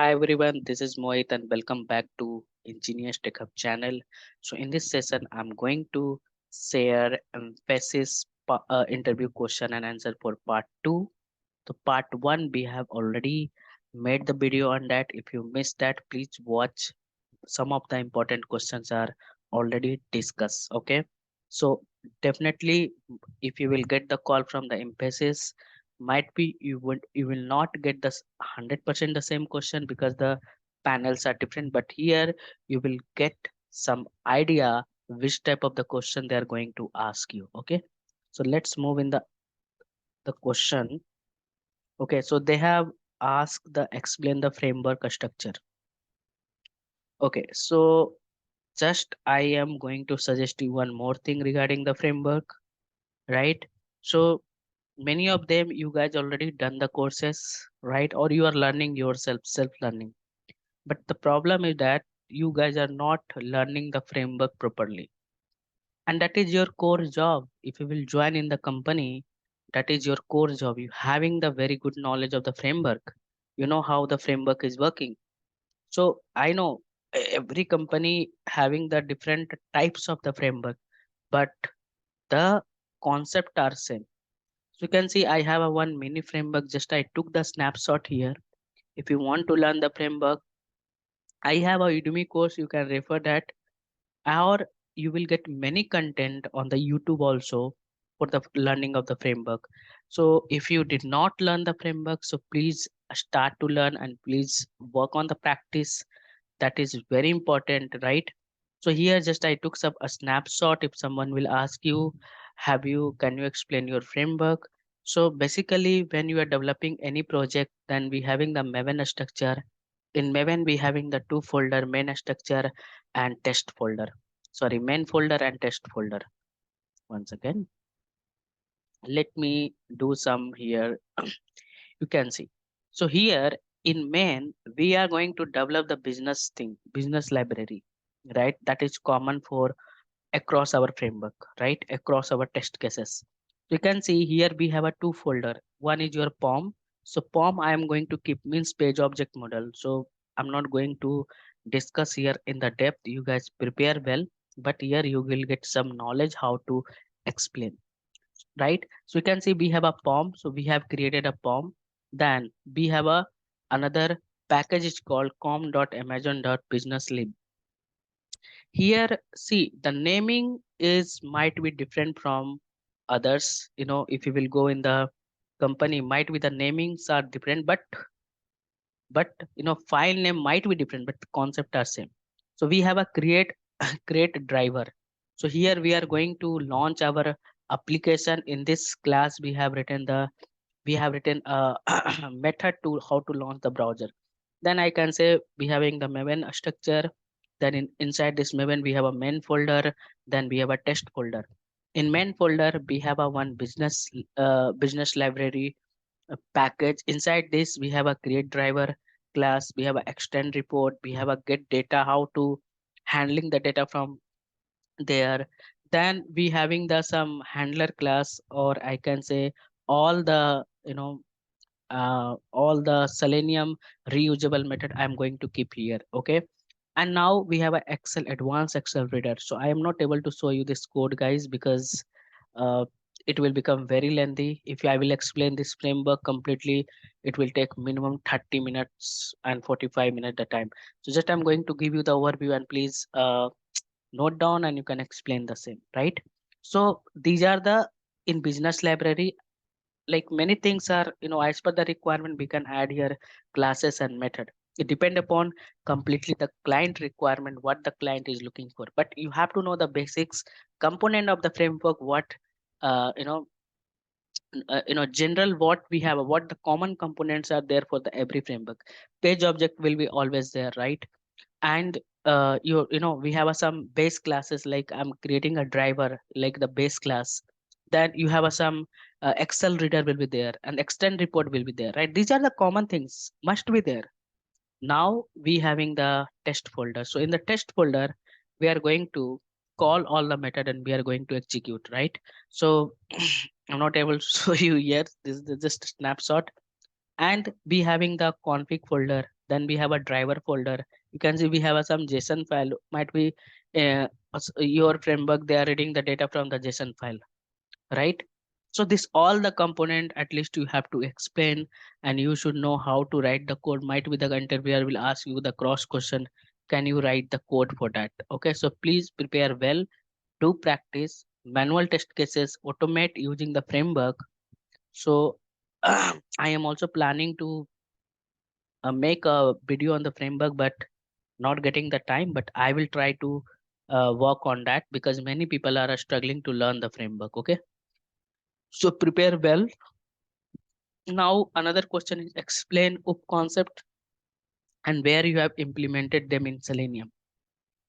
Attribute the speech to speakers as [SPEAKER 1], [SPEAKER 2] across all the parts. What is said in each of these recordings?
[SPEAKER 1] Hi everyone, this is Mohit and welcome back to Engineers Tech Hub channel. So in this session, I'm going to share interview question and answer for part 2. The part 1 we have already made the video on that. If you missed that, please watch. Some of the important questions are already discussed. Okay, so definitely if you will get the call from the Mphasis, might be you will not get the 100% the same question because the panels are different, but here you will get some idea which type of the question they are going to ask you. Okay, so let's move in the question. Okay, so they have asked the explain the framework structure. Okay, so just I am going to suggest you one more thing regarding the framework, right? So many of them you guys already done the courses, right? Or you are learning yourself, self learning. But the problem is that you guys are not learning the framework properly. And that is your core job. If you will join in the company, that is your core job. You having the very good knowledge of the framework. You know how the framework is working. So I know every company having the different types of the framework, but the concept are same. So you can see I have a one mini framework. Just I took the snapshot here. If you want to learn the framework, I have a Udemy course. You can refer that, or you will get many content on the YouTube also for the learning of the framework. So if you did not learn the framework, so please start to learn and please work on the practice. That is very important, right? So here just I took some a snapshot. If someone will ask you, can you explain your framework? So basically when you are developing any project, then we having the Maven structure. In Maven we having the two folder, main structure and test folder. Sorry, main folder and test folder. Once again, let me do some here. You can see. So here in main, we are going to develop the business thing, business library, right? That is common for across our framework, right? Across our test cases. You can see here we have a two folder. One is your POM. So POM I am going to keep means page object model. So I'm not going to discuss here in the depth. You guys prepare well, but here you will get some knowledge how to explain, right? So you can see we have a POM. So we have created a POM. Then we have a another package is called com.amazon.businesslib. Here, see the naming is might be different from others. You know, if you will go in the company, might be the namings are different, but you know, file name might be different, but the concept are same. So we have a create create driver. So here we are going to launch our application. In this class, we have written a method to how to launch the browser. Then I can say we having the Maven structure. Then inside this Maven we have a main folder. Then we have a test folder. In main folder we have a one business library package. Inside this we have a create driver class. We have a extend report. We have a get data. How to handling the data from there. Then we having the some handler class, or I can say all the all the Selenium reusable method I'm going to keep here. Okay. And now we have a Excel advanced Excel reader. So I am not able to show you this code, guys, because uh, it will become very lengthy. If I will explain this framework completely, it will take minimum 30 minutes and 45 minutes the time. So just I'm going to give you the overview, and please note down and you can explain the same, right? So these are the in business library, like many things are, you know, as per the requirement we can add here classes and method. It depend upon completely the client requirement, what the client is looking for, but you have to know the basics component of the framework, what uh, you know general what we have, what the common components are there for the every framework. Page object will be always there, right? And you know we have some base classes, like I'm creating a driver like the base class. Then you have some Excel reader will be there, and extend report will be there, right? These are the common things must be there. Now we having the test folder. So in the test folder we are going to call all the method and we are going to execute, right? So I'm not able to show you yet, this is just a snapshot. And we having the config folder. Then we have a driver folder. You can see we have some JSON file. Might be your framework, they are reading the data from the JSON file, right? So this all the component at least you have to explain, and you should know how to write the code. Might be the interviewer will ask you the cross question, can you write the code for that? Okay, so please prepare well, do practice manual test cases, automate using the framework. So I am also planning to make a video on the framework, but not getting the time, but I will try to work on that because many people are struggling to learn the framework. Okay, so prepare well. Now another question is explain up concept and where you have implemented them in Selenium,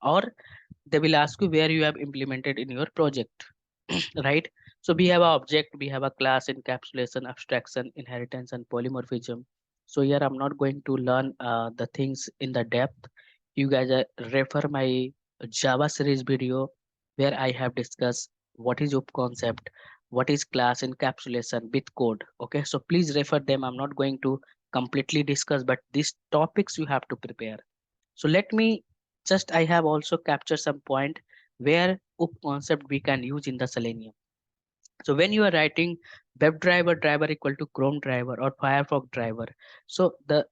[SPEAKER 1] or they will ask you where you have implemented in your project. Right? So we have a object, we have a class, encapsulation, abstraction, inheritance, and polymorphism. So here I'm not going to learn the things in the depth. You guys refer my Java series video where I have discussed what is up concept, what is class encapsulation with code. Okay, so please refer them. I'm not going to completely discuss, but these topics you have to prepare. So let me just, I have also captured some point where up concept we can use in the Selenium. So when you are writing WebDriver driver equal to Chrome driver or Firefox driver, so the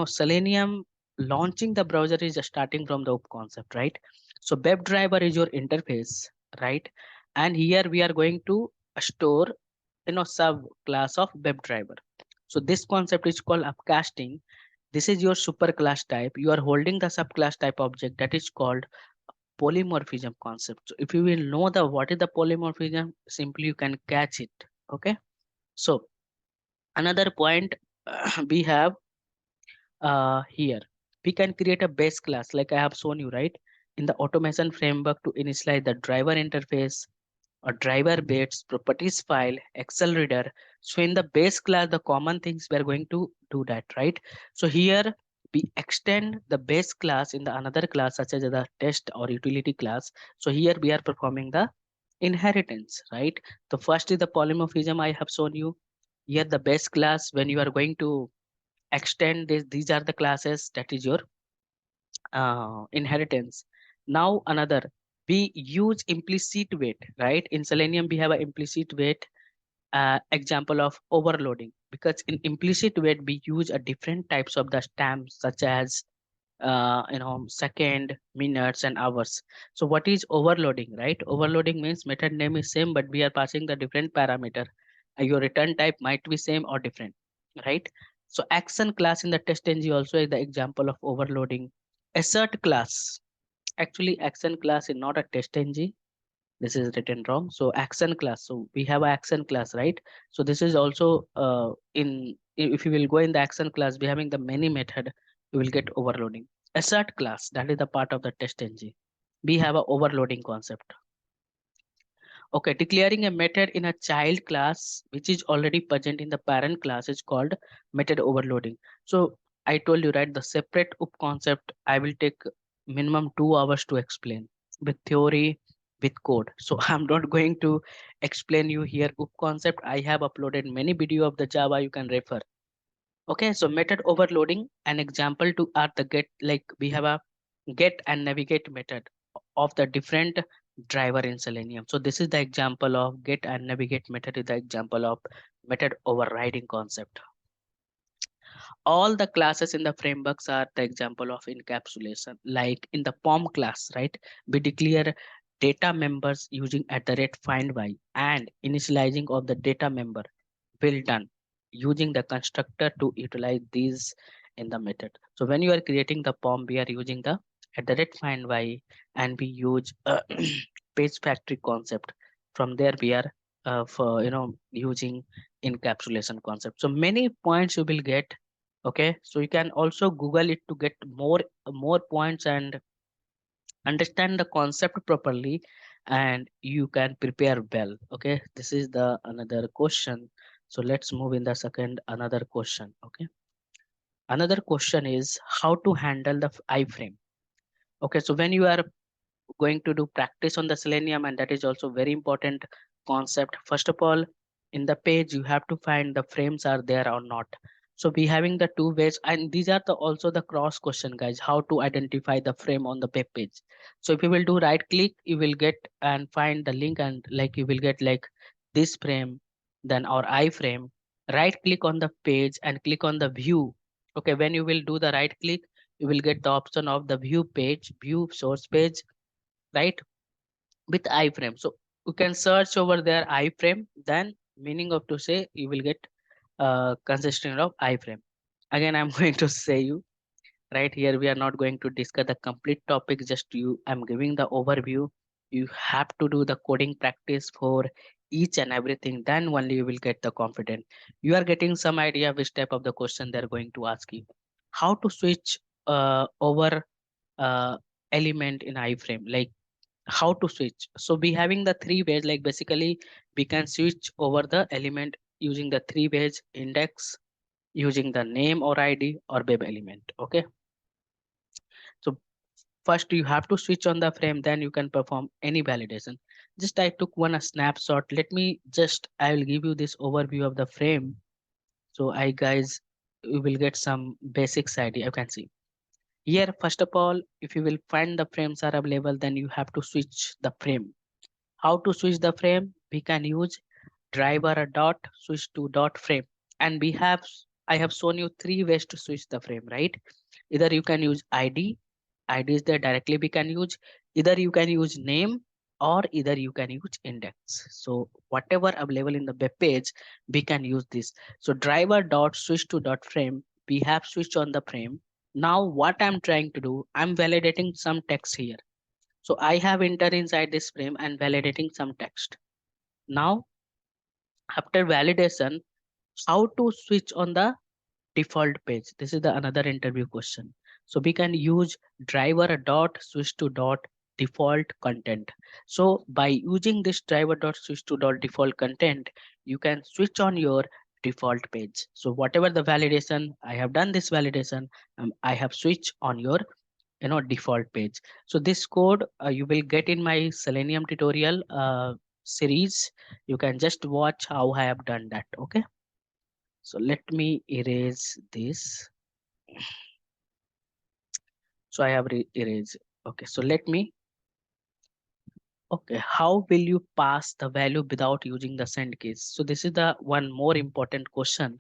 [SPEAKER 1] Selenium launching the browser is starting from the up concept, right? So WebDriver is your interface, right? And here we are going to store sub class of WebDriver. So this concept is called upcasting. This is your super class type. You are holding the subclass type object that is called polymorphism concept. So if you will know the what is the polymorphism, simply you can catch it. Okay. So another point we have here, we can create a base class like I have shown you, right? In the automation framework to initialize the driver interface, a driver bits, properties file, Excel reader. So in the base class, the common things we are going to do that, right? So here we extend the base class in the another class such as the test or utility class. So here we are performing the inheritance, right? The first is the polymorphism I have shown you. Here the base class, when you are going to extend this, these are the classes that is your inheritance. Now another, we use implicit wait, right? In Selenium we have an implicit wait example of overloading, because in implicit wait we use a different types of the stamps such as second, minutes, and hours. So what is overloading, right? Overloading means method name is same but we are passing the different parameter. Your return type might be same or different, right? So action class in the test ng also is the example of overloading. Assert class, actually action class is not a test ng, this is written wrong. So action class, so we have a action class, right? So this is also in if you will go in the action class, we having the many method, you will get overloading. Assert class, that is the part of the test ng, we have a overloading concept. Okay, declaring a method in a child class which is already present in the parent class is called method overloading. So I told you, right, the separate up concept I will take minimum 2 hours to explain with theory, with code. So I'm not going to explain you here up concept. I have uploaded many video of the Java, you can refer. Okay, so method overloading, an example to are the get, like we have a get and navigate method of the different driver in Selenium. So this is the example of get and navigate method, is the example of method overriding concept. All the classes in the frameworks are the example of encapsulation. Like in the POM class, right? We declare data members using @find y and initializing of the data member will done using the constructor to utilize these in the method. So when you are creating the POM, we are using the @find y and we use a page factory concept. From there we are for using encapsulation concept. So many points you will get. Okay, so you can also Google it to get more points and understand the concept properly, and you can prepare well. Okay, this is the another question. So let's move in the second another question. Okay, another question is how to handle the iframe. Okay, so when you are going to do practice on the Selenium, and that is also very important concept. First of all, in the page you have to find the frames are there or not. So we having the two ways, and these are the also the cross question, guys, how to identify the frame on the web page. So if you will do right click, you will get and find the link, and like you will get like this frame, then our iframe. Right click on the page and click on the view. Okay, when you will do the right click, you will get the option of the view page, view source page, right, with iframe. So you can search over there iframe, then meaning of to say you will get consistent of iframe. Again, I'm going to say you right here, we are not going to discuss the complete topic, just you, I'm giving the overview. You have to do the coding practice for each and everything, then only you will get the confidence. You are getting some idea which type of the question they're going to ask you. How to switch over uh, element in iframe, like how to switch. So we having the three ways, like basically we can switch over the element using the three ways: index, using the name or id, or web element. Okay, so first you have to switch on the frame, then you can perform any validation. Just I took one a snapshot. Let me just, I will give you this overview of the frame. So I guys, you will get some basics idea. You can see here, first of all, if you will find the frames are available, then you have to switch the frame. How to switch the frame? We can use driver a dot switch to dot frame, and we have, I have shown you three ways to switch the frame, right? Either you can use id is there directly we can use, either you can use name, or either you can use index. So whatever available in the web page, we can use this. So driver dot switch to dot frame, we have switched on the frame. Now what I'm trying to do, I'm validating some text here. So I have entered inside this frame and validating some text. Now, after validation, how to switch on the default page? This is the another interview question. So we can use driver dot switch to dot default content. So by using this driver dot switch to dot default content, you can switch on your default page. So whatever the validation, I have done this validation, I have switched on your default page. So this code you will get in my Selenium tutorial series. You can just watch how I have done that. Okay, so let me erase this. So I have erased. Okay, so let me, okay, how will you pass the value without using the send case? So this is the one more important question.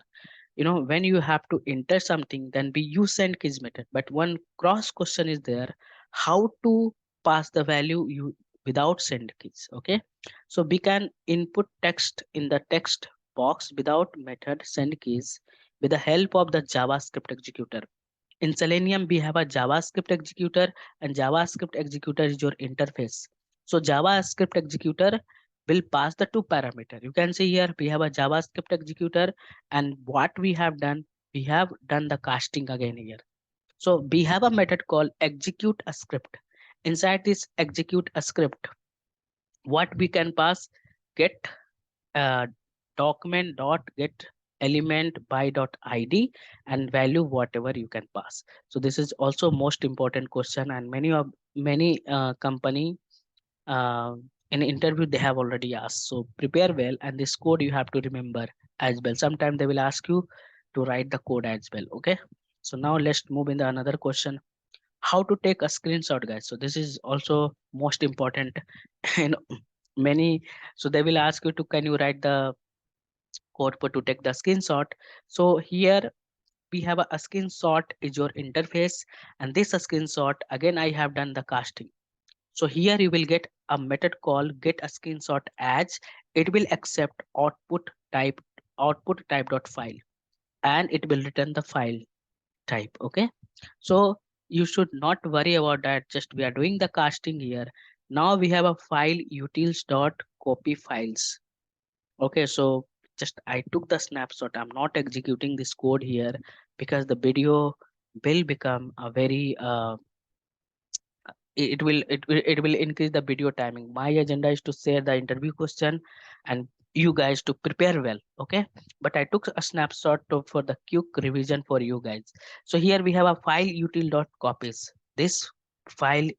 [SPEAKER 1] When you have to enter something, then we use send keys method, but one cross question is there: how to pass the value you without send keys. Okay, so we can input text in the text box without method send keys with the help of the JavaScript executor. In Selenium we have a JavaScript executor, and JavaScript executor is your interface. So JavaScript executor will pass the two parameter. You can see here we have a JavaScript executor, and what we have done, we have done the casting again here. So we have a method called execute a script. Inside this execute a script, what we can pass: get uh, document dot get element by dot id, and value whatever you can pass. So this is also most important question, and many company uh, in interview they have already asked. So prepare well, and this code you have to remember as well. Sometime they will ask you to write the code as well. Okay, so now let's move in the another question: how to take a screenshot, guys. So this is also most important. you know many, so they will ask you to, can you write the code for to take the screenshot. So here we have a screenshot is your interface, and this screenshot again I have done the casting. So here you will get a method called get a screenshot as it will accept output type dot file, and it will return the file type. Okay, so you should not worry about that, just we are doing the casting here. Now we have a file utils dot copy files. Okay, so just I took the snapshot. I'm not executing this code here because the video will become a very it will increase the video timing. My agenda is to share the interview question and you guys to prepare well. Okay, but I took a snapshot for the quick revision for you guys. So here we have a file util dot copies. This file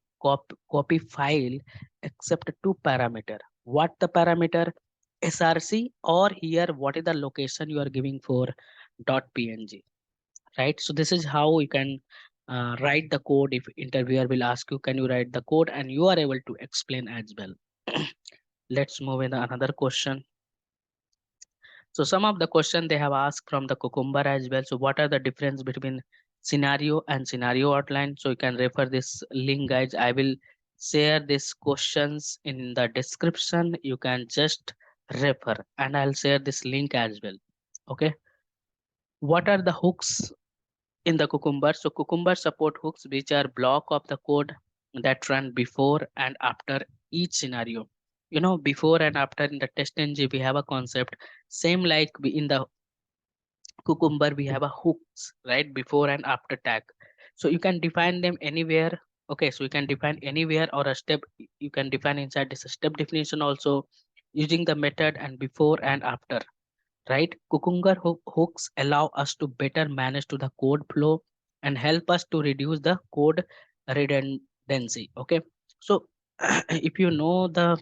[SPEAKER 1] copy file accept two parameter. What the parameter? Src, or here what is the location you are giving for dot png. right? So this is how you can write the code. If interviewer will ask you, can you write the code, and you are able to explain as well. Let's move in another question. So some of the question they have asked from the Cucumber as well. So what are the difference between scenario and scenario outline? So you can refer this link, guys. I will share these questions in the description. You can just refer, and I'll share this link as well. Okay. What are the hooks in the Cucumber? So Cucumber support hooks, which are block of the code that run before and after each scenario. You know, before and after in the test ng we have a concept same like we in the Cucumber we have a hooks, right? Before and after tag. So you can define them anywhere. Okay, so you can define anywhere or a step. You can define inside this step definition also using the method and before and after, right? Cucumber hooks allow us to better manage to the code flow and help us to reduce the code redundancy. Okay, so if you know the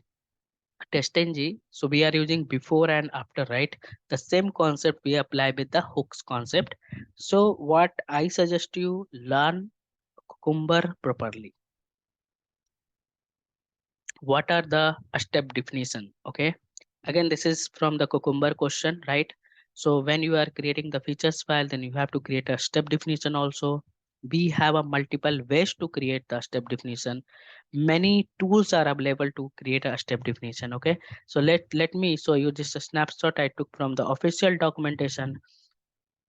[SPEAKER 1] testng, so we are using before and after, right? The same concept we apply with the hooks concept. So what I suggest you learn Cucumber properly. What are the step definition? Okay, again this is from the Cucumber question, right? So when you are creating the features file, then you have to create a step definition also. We have a multiple ways to create the step definition. Many tools are available to create a step definition. Okay, so let me show you just a snapshot I took from the official documentation.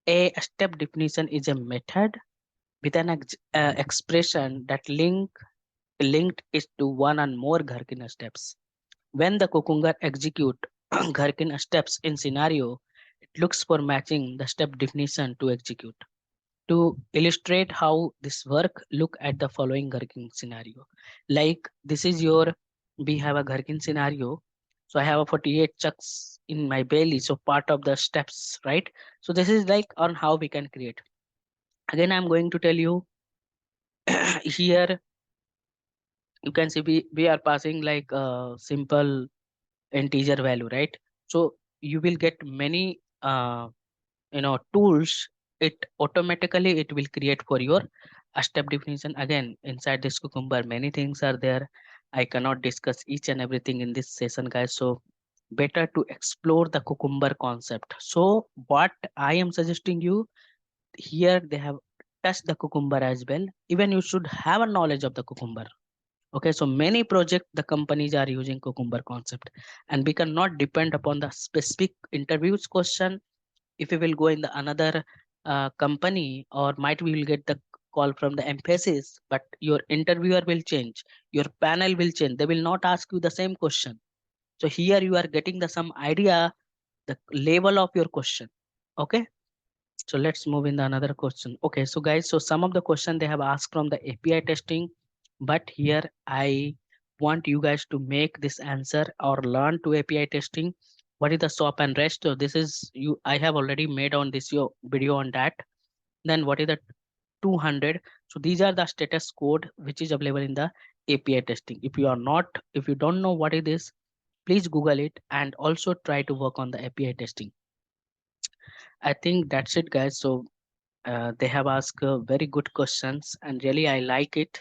[SPEAKER 1] A step definition is a method with an expression that linked is to one and more Gherkin steps. When the Cucumber execute Gherkin steps in scenario, it looks for matching the step definition to execute. To illustrate how this work, look at the following Gherkin scenario. Like this is your, we have a Gherkin scenario. So I have a 48 chucks in my belly. So part of the steps, right? So this is like on how we can create. Again, I'm going to tell you here, you can see we are passing like a simple integer value, right? So you will get many tools. It automatically it will create for your step definition. Again, inside this Cucumber many things are there. I cannot discuss each and everything in this session, guys, so better to explore the Cucumber concept. So what I am suggesting you here, they have touched the Cucumber as well. Even you should have a knowledge of the Cucumber. Okay, so many projects the companies are using Cucumber concept, and we cannot depend upon the specific interviews question. If we will go in the another company, or might we will get the call from the Mphasis, but your interviewer will change, your panel will change. They will not ask you the same question. So here you are getting the some idea, the level of your question. Okay, so let's move in the another question. Okay, so guys, so some of the question they have asked from the API testing, but here I want you guys to make this answer or learn to API testing. What is the SOAP and REST? So this is you, I have already made on this your video on that. Then what is the 200? So these are the status code which is available in the API testing. If you are not, if you don't know what it is, please Google it and also try to work on the API testing. I think that's it, guys. So they have asked very good questions, and really I like it.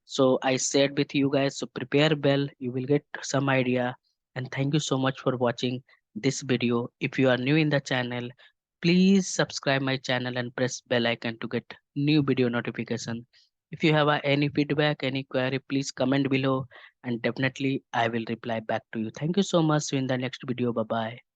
[SPEAKER 1] So I shared with you guys. So prepare well, you will get some idea. And thank you so much for watching this video. If you are new in the channel, please subscribe my channel and press bell icon to get new video notification. If you have any feedback, any query, please comment below, and definitely I will reply back to you. Thank you so much. See you in the next video. Bye bye.